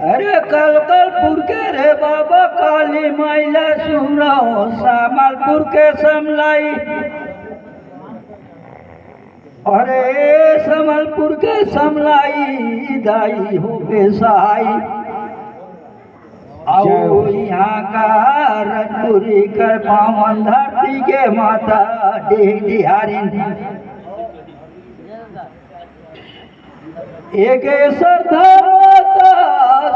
अरे कल कलपुर के रे बाबा काली माइला सुमराओ सामलपुर के समलाई। अरे समलपुर के समलाई दाई हो बेसाई। आओ यहाँ का रजपुरी कर पावन धरती के माता डिहारिन। एक श्रद्धा माता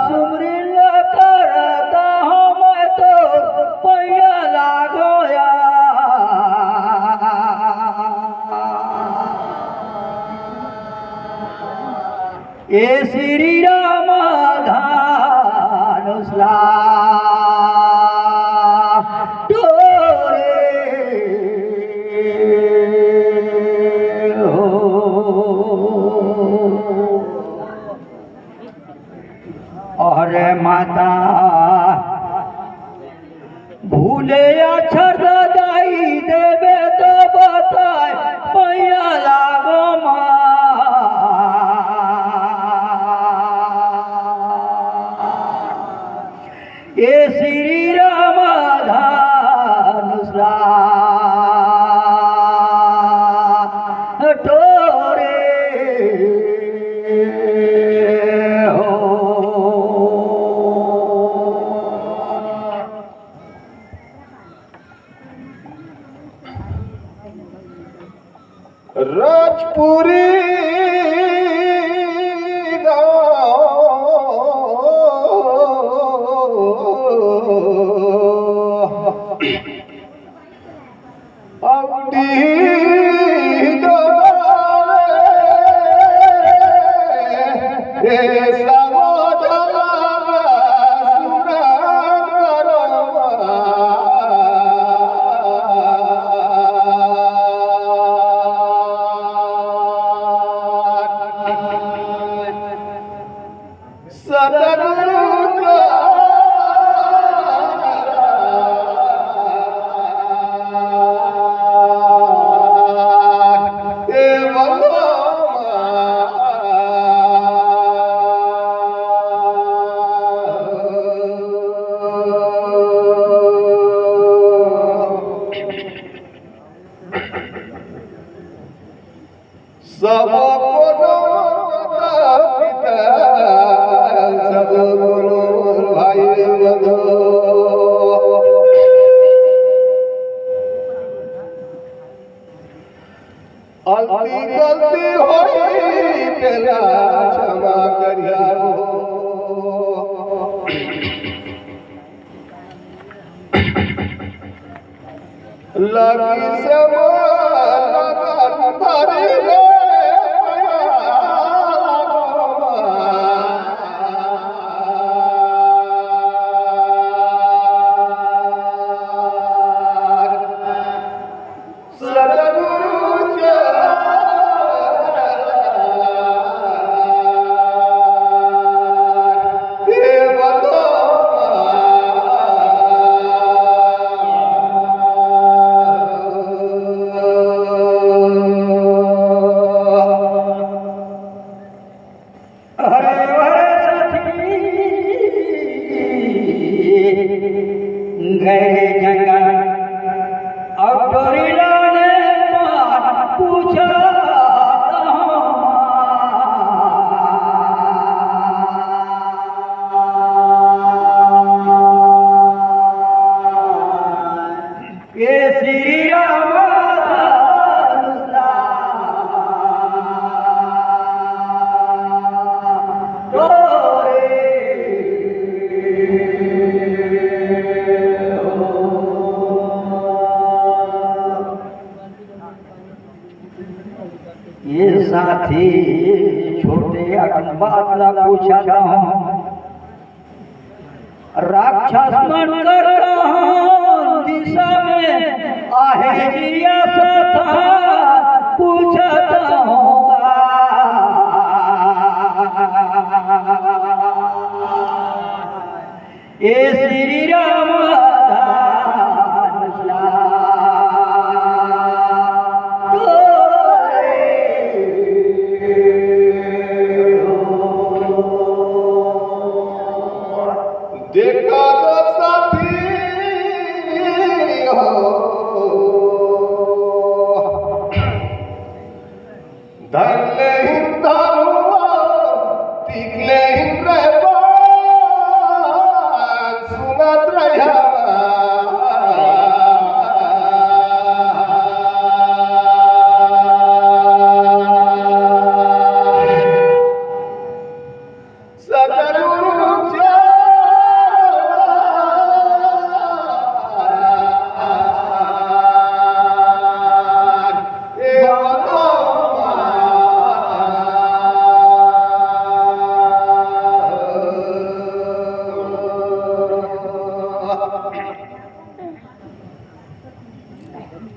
सुमरिन करता हम तो पैया लागोया। ए श्री राम धानुसला अरे माता भूले अक्षर दाई देवे तो बताए पैया लागो माँ। ये श्री राम धानुसला टोरे राजपुरी गलती होई तेरा क्षमा करिया लगी से गए जंगल और डोरीला ने बात पूछा। ये श्री राम ये साथी छोटे बात ला पूछा था राक्षस मन कर दिशा में आहे जिया सथा पूछता होगा। ये श्री राम धानुसला हो धरले हिंदानुआ तिकले हिंद्रबा सुनत रहा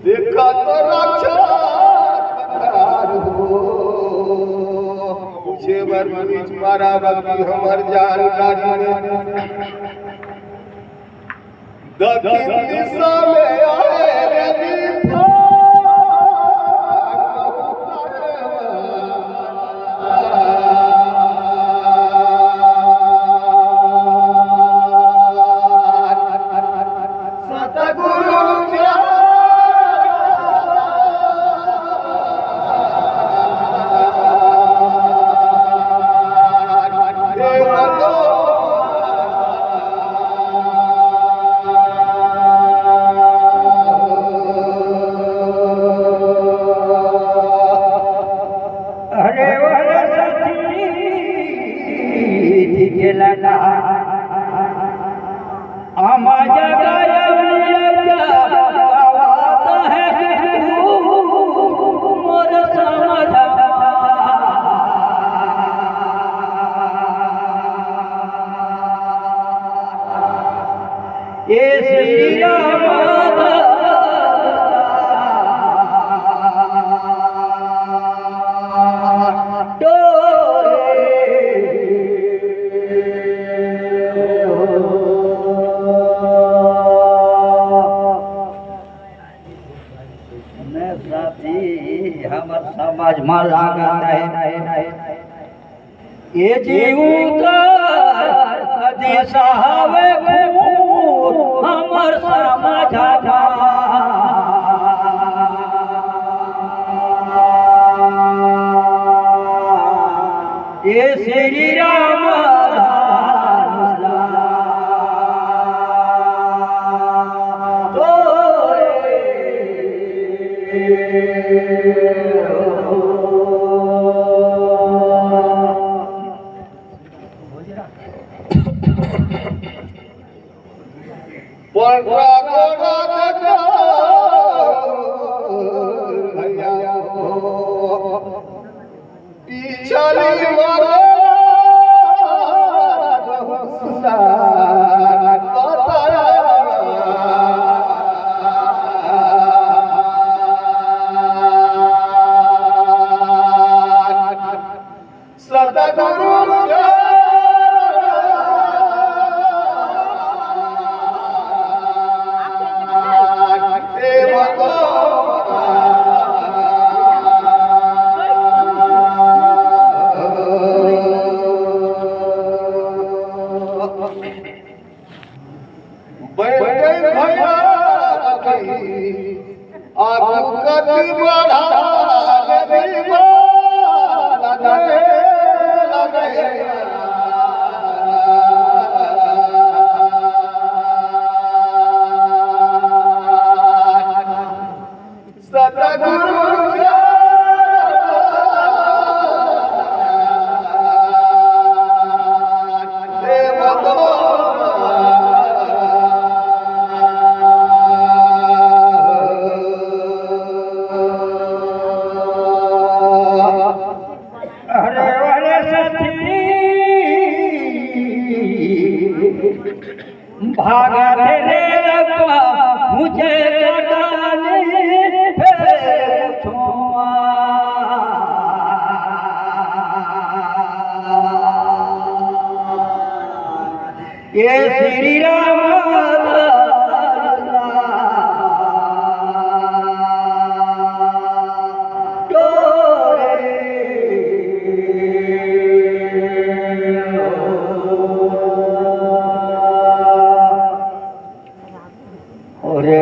देखा तो रक्षा मुझे बीच मारा बाकी हमार जानकारी दक्षिण दिशा में आए रे था श्री राम हमर समाज में लागत है ये जीव दिशावे हमर समाज ये श्री राम भागत रे रब्बा मुझे डाले फिर छुआ ये श्री राम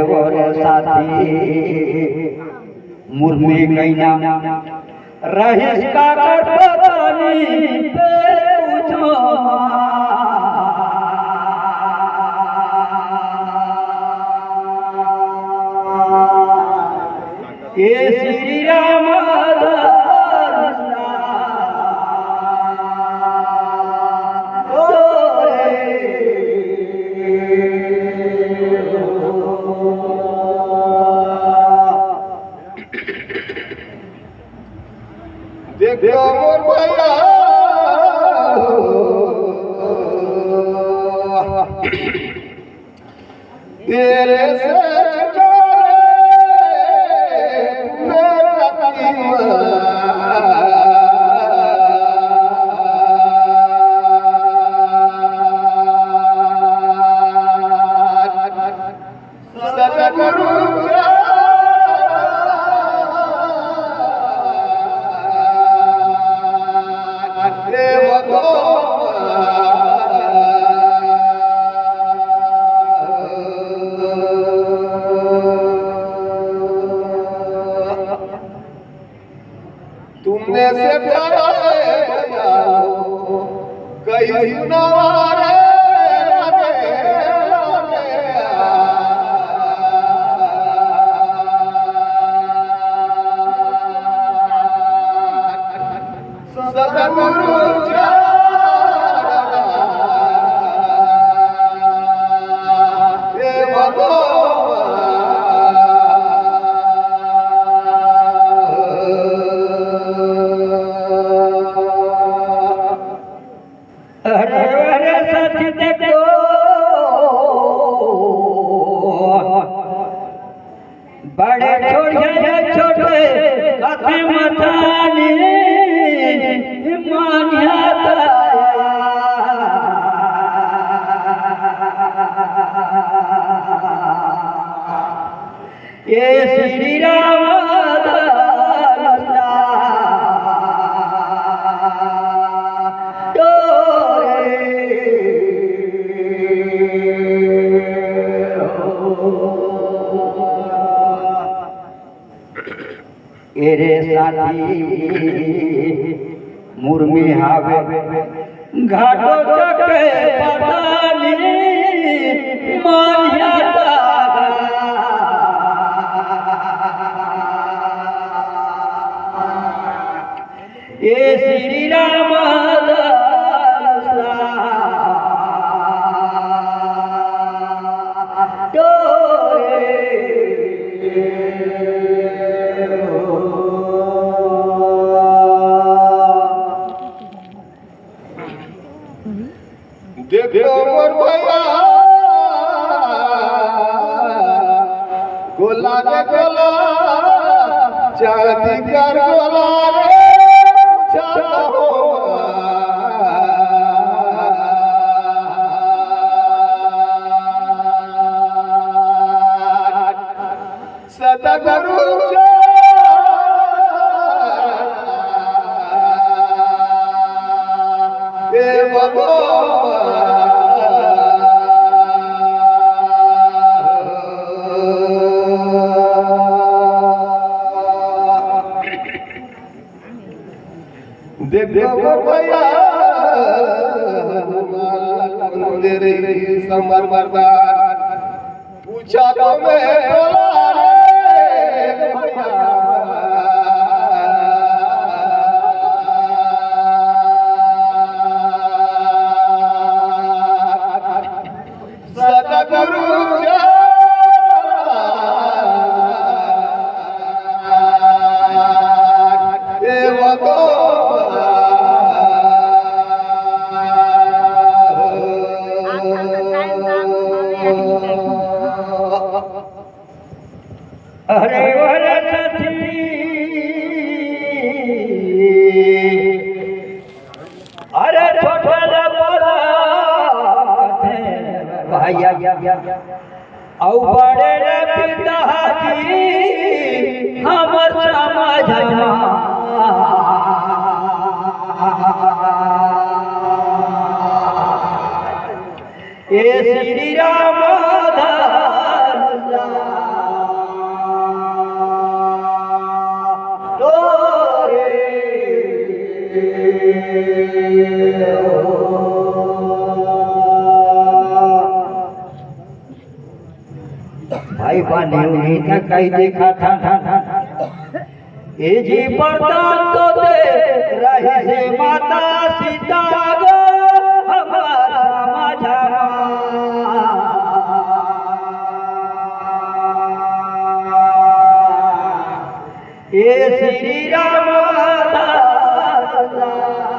और साथी मुर्मे कैना रहिस का कर पतानी पे पूछो ये श्री राम देखो मोर भैया तेरे से तुमने से प्यारा है भैया कहीं सुनावारे अरे सच देखो बड़े छोटे कथे मथानी मान्यता ये श्री राम एरे साथी मुर्मी हावे घाटो चके पतानी मान्यता ये श्री राम देखो मोर भैया गोला रे गोला चांदी कर गोला रे चाहता हो सतगुरु देखो भैया तेरे समर मरदार पूछा तो मैं सतगुरु अरे वाला साथी अरे छोटा बोला भैया औ बड़े पिताजी हमर समझमा ये श्री राम पानी उन्हीं का कहीं देखा था ए जी वरदान तो दे रही से माता सीता गो हमारा समझा ए श्री राम दास